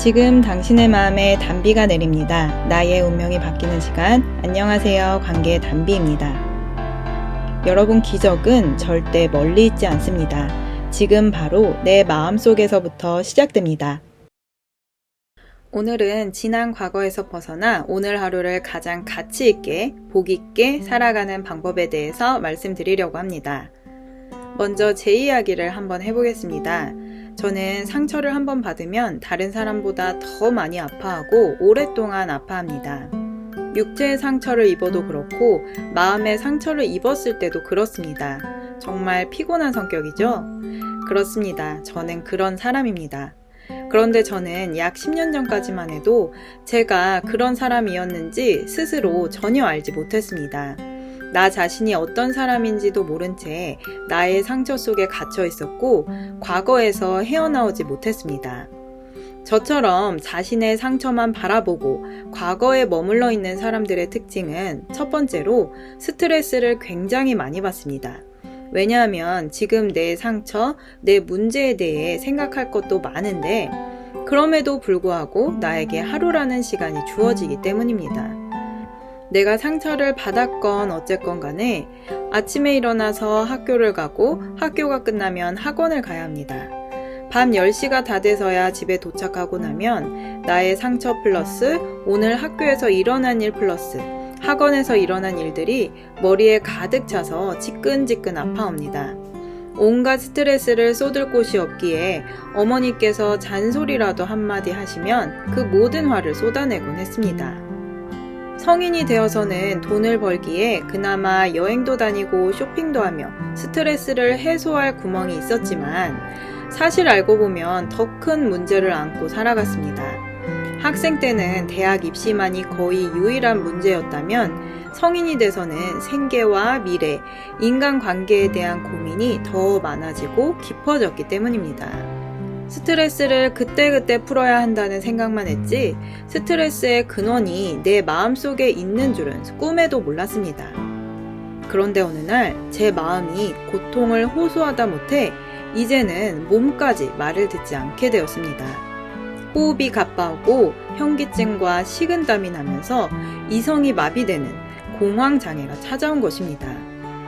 지금 당신의 마음에 단비가 내립니다. 나의 운명이 바뀌는 시간. 안녕하세요. 관계의 단비입니다. 여러분, 기적은 절대 멀리 있지 않습니다. 지금 바로 내 마음속에서부터 시작됩니다. 오늘은 지난 과거에서 벗어나 오늘 하루를 가장 가치 있게, 복 있게 살아가는 방법에 대해서 말씀드리려고 합니다. 먼저 제 이야기를 한번 해보겠습니다. 저는 상처를 한번 받으면 다른 사람보다 더 많이 아파하고 오랫동안 아파합니다. 육체의 상처를 입어도 그렇고 마음의 상처를 입었을 때도 그렇습니다. 정말 피곤한 성격이죠? 그렇습니다. 저는 그런 사람입니다. 그런데 저는 약 10년 전까지만 해도 제가 그런 사람이었는지 스스로 전혀 알지 못했습니다. 나 자신이 어떤 사람인지도 모른 채 나의 상처 속에 갇혀 있었고 과거에서 헤어나오지 못했습니다. 저처럼 자신의 상처만 바라보고 과거에 머물러 있는 사람들의 특징은 첫 번째로 스트레스를 굉장히 많이 받습니다. 왜냐하면 지금 내 상처, 내 문제에 대해 생각할 것도 많은데 그럼에도 불구하고 나에게 하루라는 시간이 주어지기 때문입니다. 내가 상처를 받았건 어쨌건 간에 아침에 일어나서 학교를 가고 학교가 끝나면 학원을 가야 합니다. 밤 10시가 다 돼서야 집에 도착하고 나면 나의 상처 플러스 오늘 학교에서 일어난 일 플러스 학원에서 일어난 일들이 머리에 가득 차서 지끈지끈 아파옵니다. 온갖 스트레스를 쏟을 곳이 없기에 어머니께서 잔소리라도 한마디 하시면 그 모든 화를 쏟아내곤 했습니다. 성인이 되어서는 돈을 벌기에 그나마 여행도 다니고 쇼핑도 하며 스트레스를 해소할 구멍이 있었지만 사실 알고 보면 더 큰 문제를 안고 살아갔습니다. 학생 때는 대학 입시만이 거의 유일한 문제였다면 성인이 돼서는 생계와 미래, 인간관계에 대한 고민이 더 많아지고 깊어졌기 때문입니다. 스트레스를 그때그때 풀어야 한다는 생각만 했지 스트레스의 근원이 내 마음속에 있는 줄은 꿈에도 몰랐습니다. 그런데 어느 날 제 마음이 고통을 호소하다 못해 이제는 몸까지 말을 듣지 않게 되었습니다. 호흡이 가빠오고 현기증과 식은땀이 나면서 이성이 마비되는 공황장애가 찾아온 것입니다.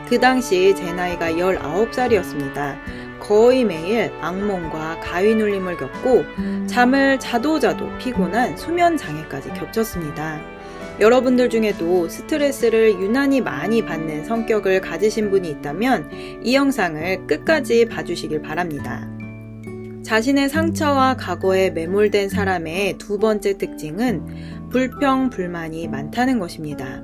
그 당시 제 나이가 19살이었습니다. 거의 매일 악몽과 가위 눌림을 겪고 잠을 자도 피곤한 수면 장애까지 겹쳤습니다. 여러분들 중에도 스트레스를 유난히 많이 받는 성격을 가지신 분이 있다면 이 영상을 끝까지 봐주시길 바랍니다. 자신의 상처와 과거에 매몰된 사람의 두 번째 특징은 불평, 불만이 많다는 것입니다.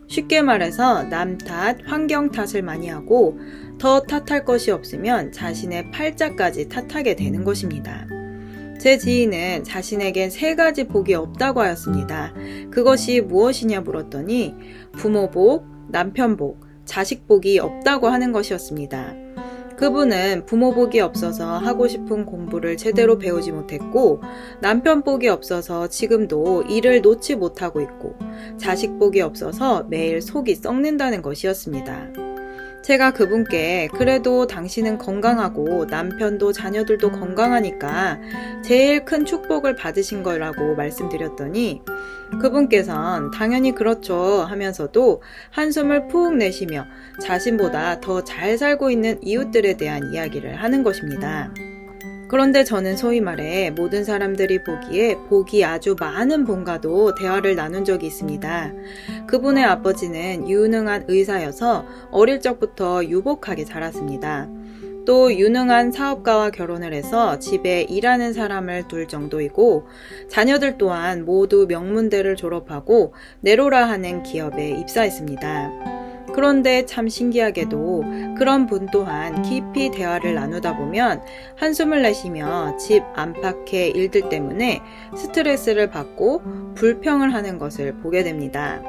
쉽게 말해서 남 탓, 환경 탓을 많이 하고 더 탓할 것이 없으면 자신의 팔자까지 탓하게 되는 것입니다. 제 지인은 자신에겐 3가지 복이 없다고 하였습니다. 그것이 무엇이냐 물었더니 부모 복, 남편 복, 자식 복이 없다고 하는 것이었습니다. 그분은 부모 복이 없어서 하고 싶은 공부를 제대로 배우지 못했고 남편 복이 없어서 지금도 일을 놓지 못하고 있고 자식 복이 없어서 매일 속이 썩는다는 것이었습니다. 제가 그분께 그래도 당신은 건강하고 남편도 자녀들도 건강하니까 제일 큰 축복을 받으신 거라고 말씀드렸더니 그분께선 당연히 그렇죠 하면서도 한숨을 푹 내쉬며 자신보다 더 잘 살고 있는 이웃들에 대한 이야기를 하는 것입니다. 그런데 저는 소위 말해 모든 사람들이 보기에 복이 아주 많은 분과도 대화를 나눈 적이 있습니다. 그분의 아버지는 유능한 의사여서 어릴 적부터 유복하게 자랐습니다. 또 유능한 사업가와 결혼을 해서 집에 일하는 사람을 둘 정도이고 자녀들 또한 모두 명문대를 졸업하고 네로라 하는 기업에 입사했습니다. 그런데 참 신기하게도 그런 분 또한 깊이 대화를 나누다 보면 한숨을 내쉬며 집 안팎의 일들 때문에 스트레스를 받고 불평을 하는 것을 보게 됩니다.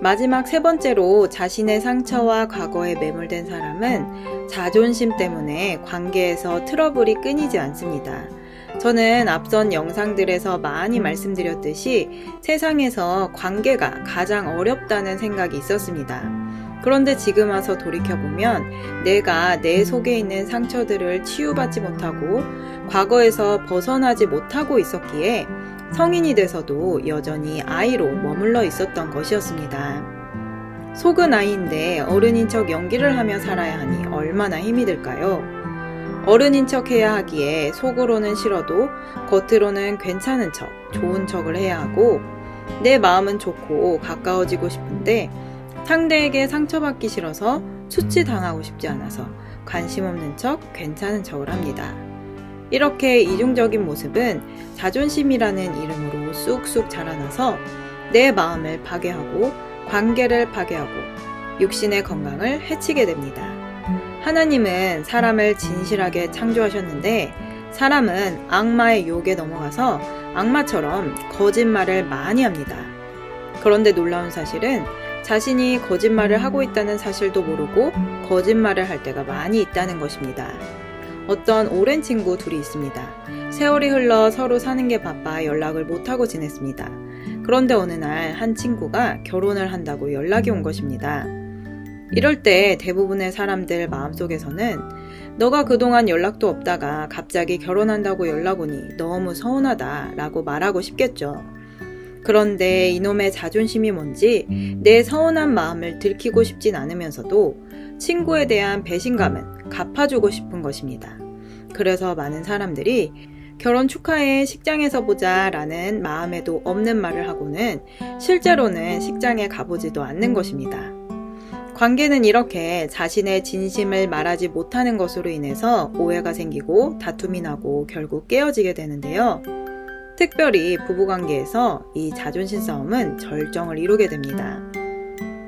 마지막 3번째로 자신의 상처와 과거에 매몰된 사람은 자존심 때문에 관계에서 트러블이 끊이지 않습니다. 저는 앞선 영상들에서 많이 말씀드렸듯이 세상에서 관계가 가장 어렵다는 생각이 있었습니다. 그런데 지금 와서 돌이켜보면 내가 내 속에 있는 상처들을 치유받지 못하고 과거에서 벗어나지 못하고 있었기에 성인이 돼서도 여전히 아이로 머물러 있었던 것이었습니다. 속은 아이인데 어른인 척 연기를 하며 살아야 하니 얼마나 힘이 들까요? 어른인 척 해야 하기에 속으로는 싫어도 겉으로는 괜찮은 척, 좋은 척을 해야 하고 내 마음은 좋고 가까워지고 싶은데 상대에게 상처받기 싫어서 수치당하고 싶지 않아서 관심 없는 척, 괜찮은 척을 합니다. 이렇게 이중적인 모습은 자존심이라는 이름으로 쑥쑥 자라나서 내 마음을 파괴하고 관계를 파괴하고 육신의 건강을 해치게 됩니다. 하나님은 사람을 진실하게 창조하셨는데 사람은 악마의 유혹에 넘어가서 악마처럼 거짓말을 많이 합니다. 그런데 놀라운 사실은 자신이 거짓말을 하고 있다는 사실도 모르고 거짓말을 할 때가 많이 있다는 것입니다. 어떤 오랜 친구 둘이 있습니다. 세월이 흘러 서로 사는 게 바빠 연락을 못하고 지냈습니다. 그런데 어느 날 한 친구가 결혼을 한다고 연락이 온 것입니다. 이럴 때 대부분의 사람들 마음속에서는 너가 그동안 연락도 없다가 갑자기 결혼한다고 연락 오니 너무 서운하다 라고 말하고 싶겠죠. 그런데 이놈의 자존심이 뭔지 내 서운한 마음을 들키고 싶진 않으면서도 친구에 대한 배신감은 갚아주고 싶은 것입니다. 그래서 많은 사람들이 결혼 축하해 식장에서 보자 라는 마음에도 없는 말을 하고는 실제로는 식장에 가보지도 않는 것입니다. 관계는 이렇게 자신의 진심을 말하지 못하는 것으로 인해서 오해가 생기고 다툼이 나고 결국 깨어지게 되는데요. 특별히 부부관계에서 이 자존심 싸움은 절정을 이루게 됩니다.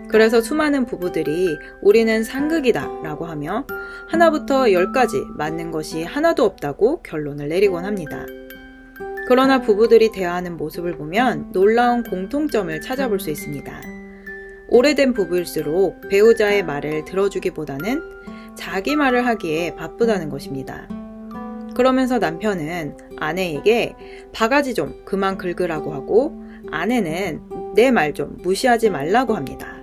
그래서 수많은 부부들이 우리는 상극이다 라고 하며 하나부터 10까지 맞는 것이 하나도 없다고 결론을 내리곤 합니다. 그러나 부부들이 대화하는 모습을 보면 놀라운 공통점을 찾아볼 수 있습니다. 오래된 부부일수록 배우자의 말을 들어주기보다는 자기 말을 하기에 바쁘다는 것입니다. 그러면서 남편은 아내에게 바가지 좀 그만 긁으라고 하고 아내는 내 말 좀 무시하지 말라고 합니다.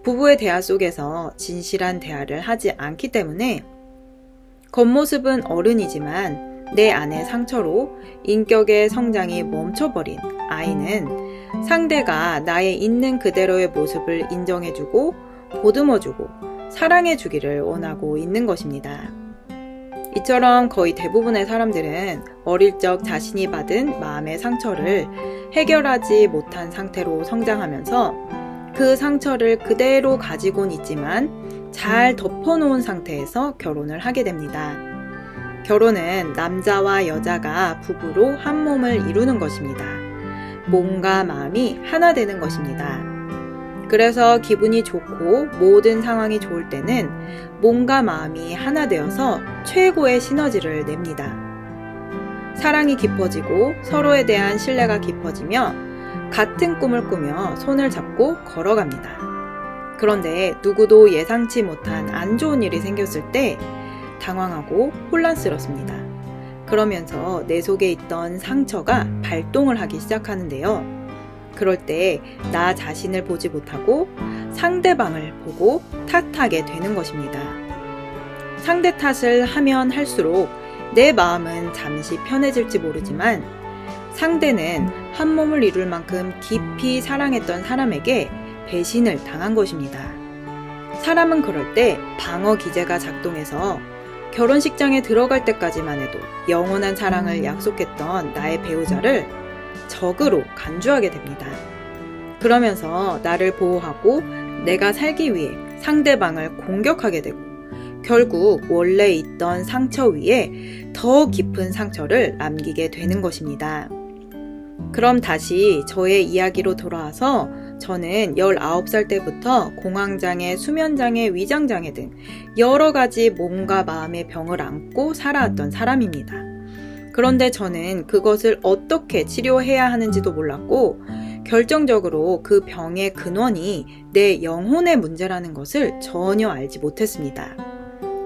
부부의 대화 속에서 진실한 대화를 하지 않기 때문에 겉모습은 어른이지만 내 안의 상처로 인격의 성장이 멈춰버린 아이는 상대가 나의 있는 그대로의 모습을 인정해주고 보듬어주고 사랑해주기를 원하고 있는 것입니다. 이처럼 거의 대부분의 사람들은 어릴 적 자신이 받은 마음의 상처를 해결하지 못한 상태로 성장하면서 그 상처를 그대로 가지고는 있지만 잘 덮어놓은 상태에서 결혼을 하게 됩니다. 결혼은 남자와 여자가 부부로 한 몸을 이루는 것입니다. 몸과 마음이 하나 되는 것입니다. 그래서 기분이 좋고 모든 상황이 좋을 때는 몸과 마음이 하나 되어서 최고의 시너지를 냅니다. 사랑이 깊어지고 서로에 대한 신뢰가 깊어지며 같은 꿈을 꾸며 손을 잡고 걸어갑니다. 그런데 누구도 예상치 못한 안 좋은 일이 생겼을 때 당황하고 혼란스럽습니다. 그러면서 내 속에 있던 상처가 발동을 하기 시작하는데요. 그럴 때 나 자신을 보지 못하고 상대방을 보고 탓하게 되는 것입니다. 상대 탓을 하면 할수록 내 마음은 잠시 편해질지 모르지만 상대는 한 몸을 이룰 만큼 깊이 사랑했던 사람에게 배신을 당한 것입니다. 사람은 그럴 때 방어 기제가 작동해서 결혼식장에 들어갈 때까지만 해도 영원한 사랑을 약속했던 나의 배우자를 적으로 간주하게 됩니다. 그러면서 나를 보호하고 내가 살기 위해 상대방을 공격하게 되고 결국 원래 있던 상처 위에 더 깊은 상처를 남기게 되는 것입니다. 그럼 다시 저의 이야기로 돌아와서 저는 19살 때부터 공황장애, 수면장애, 위장장애 등 여러 가지 몸과 마음의 병을 안고 살아왔던 사람입니다. 그런데 저는 그것을 어떻게 치료해야 하는지도 몰랐고 결정적으로 그 병의 근원이 내 영혼의 문제라는 것을 전혀 알지 못했습니다.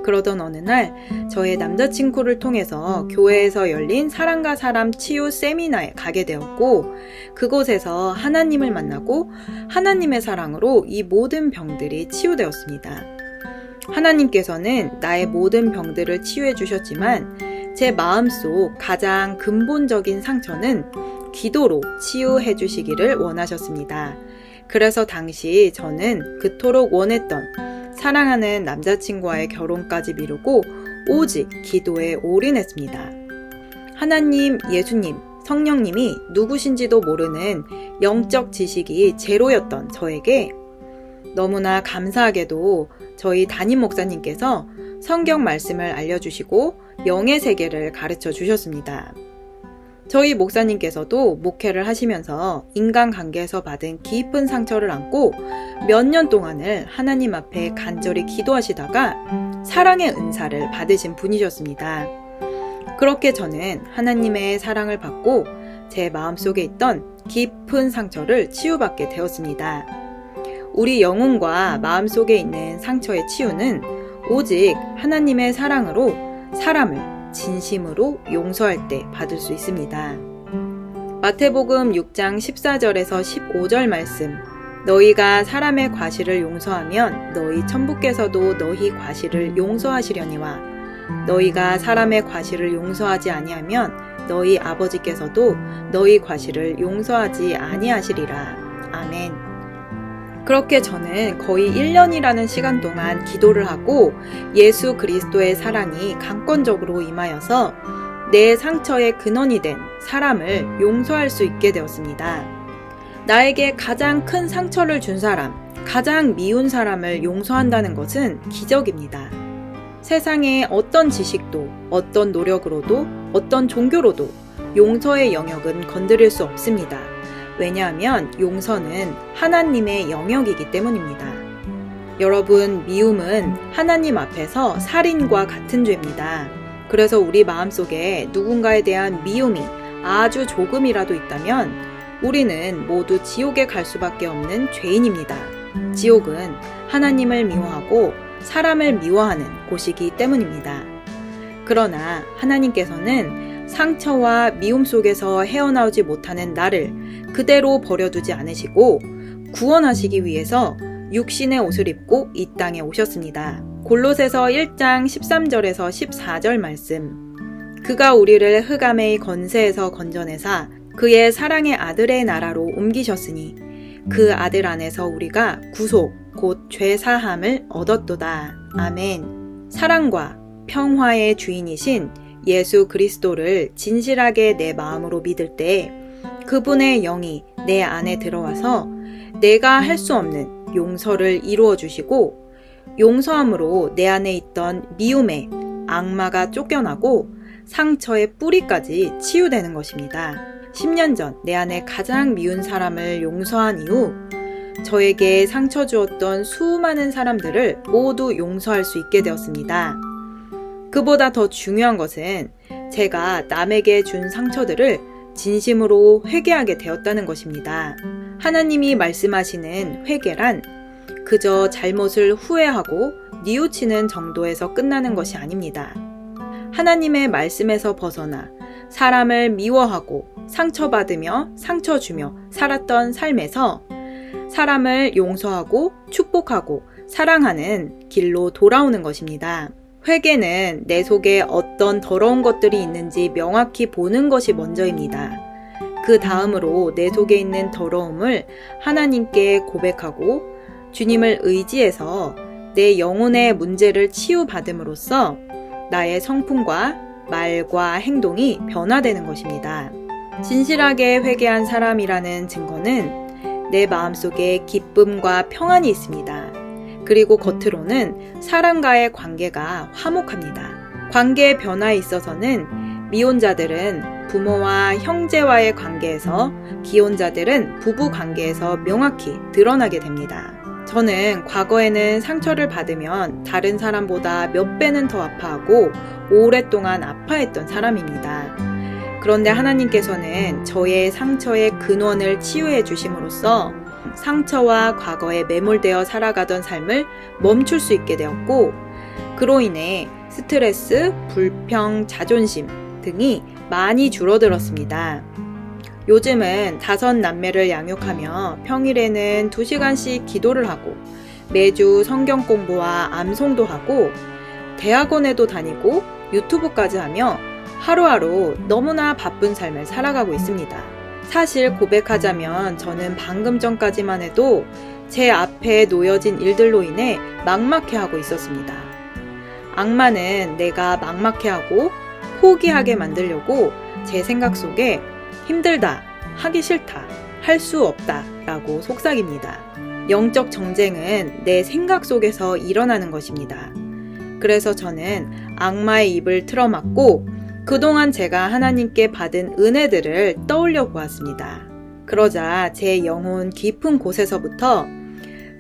그러던 어느 날 저의 남자친구를 통해서 교회에서 열린 사람과 사람 치유 세미나에 가게 되었고, 그곳에서 하나님을 만나고 하나님의 사랑으로 이 모든 병들이 치유되었습니다. 하나님께서는 나의 모든 병들을 치유해 주셨지만 제 마음속 가장 근본적인 상처는 기도로 치유해 주시기를 원하셨습니다. 그래서 당시 저는 그토록 원했던 사랑하는 남자친구와의 결혼까지 미루고 오직 기도에 올인했습니다. 하나님, 예수님, 성령님이 누구신지도 모르는 영적 지식이 제로였던 저에게 너무나 감사하게도 저희 담임 목사님께서 성경 말씀을 알려주시고 영의 세계를 가르쳐 주셨습니다. 저희 목사님께서도 목회를 하시면서 인간관계에서 받은 깊은 상처를 안고 몇 년 동안을 하나님 앞에 간절히 기도하시다가 사랑의 은사를 받으신 분이셨습니다. 그렇게 저는 하나님의 사랑을 받고 제 마음속에 있던 깊은 상처를 치유받게 되었습니다. 우리 영혼과 마음속에 있는 상처의 치유는 오직 하나님의 사랑으로 사람을 진심으로 용서할 때 받을 수 있습니다. 마태복음 6장 14절에서 15절 말씀, 너희가 사람의 과실을 용서하면 너희 천부께서도 너희 과실을 용서하시려니와 너희가 사람의 과실을 용서하지 아니하면 너희 아버지께서도 너희 과실을 용서하지 아니하시리라. 아멘. 그렇게 저는 거의 1년이라는 시간 동안 기도를 하고 예수 그리스도의 사랑이 강권적으로 임하여서 내 상처의 근원이 된 사람을 용서할 수 있게 되었습니다. 나에게 가장 큰 상처를 준 사람, 가장 미운 사람을 용서한다는 것은 기적입니다. 세상의 어떤 지식도, 어떤 노력으로도, 어떤 종교로도 용서의 영역은 건드릴 수 없습니다. 왜냐하면 용서는 하나님의 영역이기 때문입니다. 여러분, 미움은 하나님 앞에서 살인과 같은 죄입니다. 그래서 우리 마음속에 누군가에 대한 미움이 아주 조금이라도 있다면 우리는 모두 지옥에 갈 수밖에 없는 죄인입니다. 지옥은 하나님을 미워하고 사람을 미워하는 곳이기 때문입니다. 그러나 하나님께서는 상처와 미움 속에서 헤어나오지 못하는 나를 그대로 버려두지 않으시고 구원하시기 위해서 육신의 옷을 입고 이 땅에 오셨습니다. 골로새서 1장 13절에서 14절 말씀, 그가 우리를 흑암의 건세에서 건져내사 그의 사랑의 아들의 나라로 옮기셨으니 그 아들 안에서 우리가 구속 곧 죄사함을 얻었도다. 아멘. 사랑과 평화의 주인이신 예수 그리스도를 진실하게 내 마음으로 믿을 때 그분의 영이 내 안에 들어와서 내가 할 수 없는 용서를 이루어 주시고 용서함으로 내 안에 있던 미움의 악마가 쫓겨나고 상처의 뿌리까지 치유되는 것입니다. 10년 전 내 안에 가장 미운 사람을 용서한 이후 저에게 상처 주었던 수많은 사람들을 모두 용서할 수 있게 되었습니다. 그보다 더 중요한 것은 제가 남에게 준 상처들을 진심으로 회개하게 되었다는 것입니다. 하나님이 말씀하시는 회개란 그저 잘못을 후회하고 뉘우치는 정도에서 끝나는 것이 아닙니다. 하나님의 말씀에서 벗어나 사람을 미워하고 상처받으며 상처 주며 살았던 삶에서 사람을 용서하고 축복하고 사랑하는 길로 돌아오는 것입니다. 회개는 내 속에 어떤 더러운 것들이 있는지 명확히 보는 것이 먼저입니다. 그 다음으로 내 속에 있는 더러움을 하나님께 고백하고 주님을 의지해서 내 영혼의 문제를 치유받음으로써 나의 성품과 말과 행동이 변화되는 것입니다. 진실하게 회개한 사람이라는 증거는 내 마음속에 기쁨과 평안이 있습니다. 그리고 겉으로는 사람과의 관계가 화목합니다. 관계의 변화에 있어서는 미혼자들은 부모와 형제와의 관계에서, 기혼자들은 부부 관계에서 명확히 드러나게 됩니다. 저는 과거에는 상처를 받으면 다른 사람보다 몇 배는 더 아파하고 오랫동안 아파했던 사람입니다. 그런데 하나님께서는 저의 상처의 근원을 치유해 주심으로써 상처와 과거에 매몰되어 살아가던 삶을 멈출 수 있게 되었고, 그로 인해 스트레스, 불평, 자존심 등이 많이 줄어들었습니다. 요즘은 5남매를 양육하며 평일에는 2시간씩 기도를 하고 매주 성경 공부와 암송도 하고 대학원에도 다니고 유튜브까지 하며 하루하루 너무나 바쁜 삶을 살아가고 있습니다. 사실 고백하자면 저는 방금 전까지만 해도 제 앞에 놓여진 일들로 인해 막막해하고 있었습니다. 악마는 내가 막막해하고 포기하게 만들려고 제 생각 속에 힘들다, 하기 싫다, 할 수 없다 라고 속삭입니다. 영적 정쟁은 내 생각 속에서 일어나는 것입니다. 그래서 저는 악마의 입을 틀어막고 그동안 제가 하나님께 받은 은혜들을 떠올려 보았습니다. 그러자 제 영혼 깊은 곳에서부터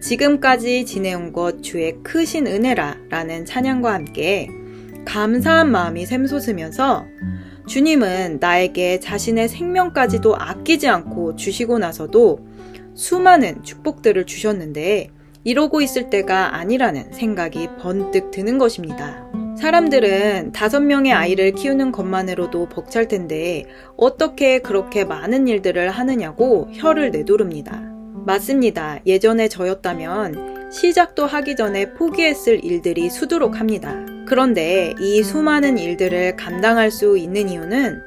지금까지 지내온 것 주의 크신 은혜라 라는 찬양과 함께 감사한 마음이 샘솟으면서 주님은 나에게 자신의 생명까지도 아끼지 않고 주시고 나서도 수많은 축복들을 주셨는데 이러고 있을 때가 아니라는 생각이 번뜩 드는 것입니다. 사람들은 5명의 아이를 키우는 것만으로도 벅찰 텐데 어떻게 그렇게 많은 일들을 하느냐고 혀를 내두릅니다. 맞습니다. 예전에 저였다면 시작도 하기 전에 포기했을 일들이 수두룩합니다. 그런데 이 수많은 일들을 감당할 수 있는 이유는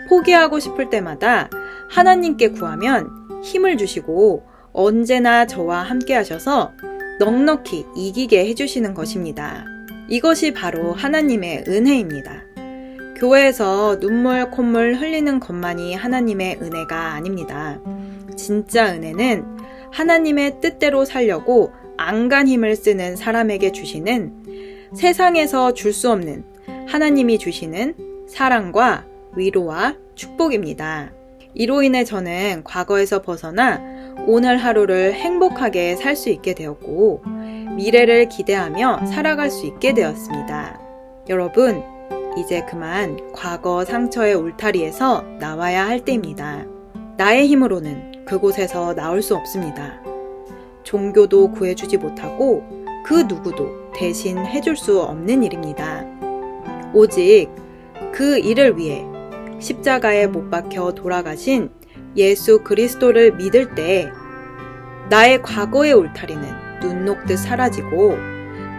포기하고 싶을 때마다 하나님께 구하면 힘을 주시고 언제나 저와 함께 하셔서 넉넉히 이기게 해주시는 것입니다. 이것이 바로 하나님의 은혜입니다. 교회에서 눈물 콧물 흘리는 것만이 하나님의 은혜가 아닙니다. 진짜 은혜는 하나님의 뜻대로 살려고 안간 힘을 쓰는 사람에게 주시는 세상에서 줄 수 없는 하나님이 주시는 사랑과 위로와 축복입니다. 이로 인해 저는 과거에서 벗어나 오늘 하루를 행복하게 살 수 있게 되었고 미래를 기대하며 살아갈 수 있게 되었습니다. 여러분, 이제 그만 과거 상처의 울타리에서 나와야 할 때입니다. 나의 힘으로는 그곳에서 나올 수 없습니다. 종교도 구해주지 못하고 그 누구도 대신 해줄 수 없는 일입니다. 오직 그 일을 위해 십자가에 못 박혀 돌아가신 예수 그리스도를 믿을 때 나의 과거의 울타리는 눈 녹듯 사라지고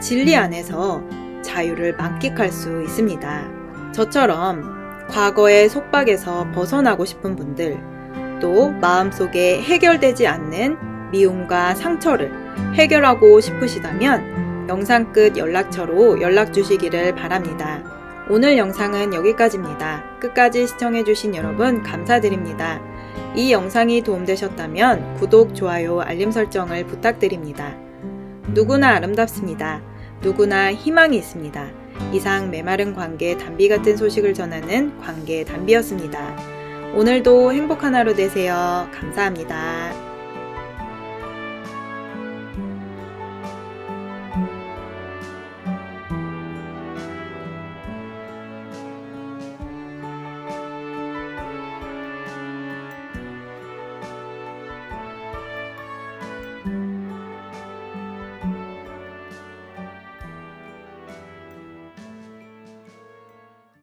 진리 안에서 자유를 만끽할 수 있습니다. 저처럼 과거의 속박에서 벗어나고 싶은 분들, 또 마음속에 해결되지 않는 미움과 상처를 해결하고 싶으시다면 영상 끝 연락처로 연락 주시기를 바랍니다. 오늘 영상은 여기까지입니다. 끝까지 시청해주신 여러분 감사드립니다. 이 영상이 도움되셨다면 구독, 좋아요, 알림 설정을 부탁드립니다. 누구나 아름답습니다. 누구나 희망이 있습니다. 이상 메마른 관계 단비 같은 소식을 전하는 관계 단비였습니다. 오늘도 행복한 하루 되세요. 감사합니다.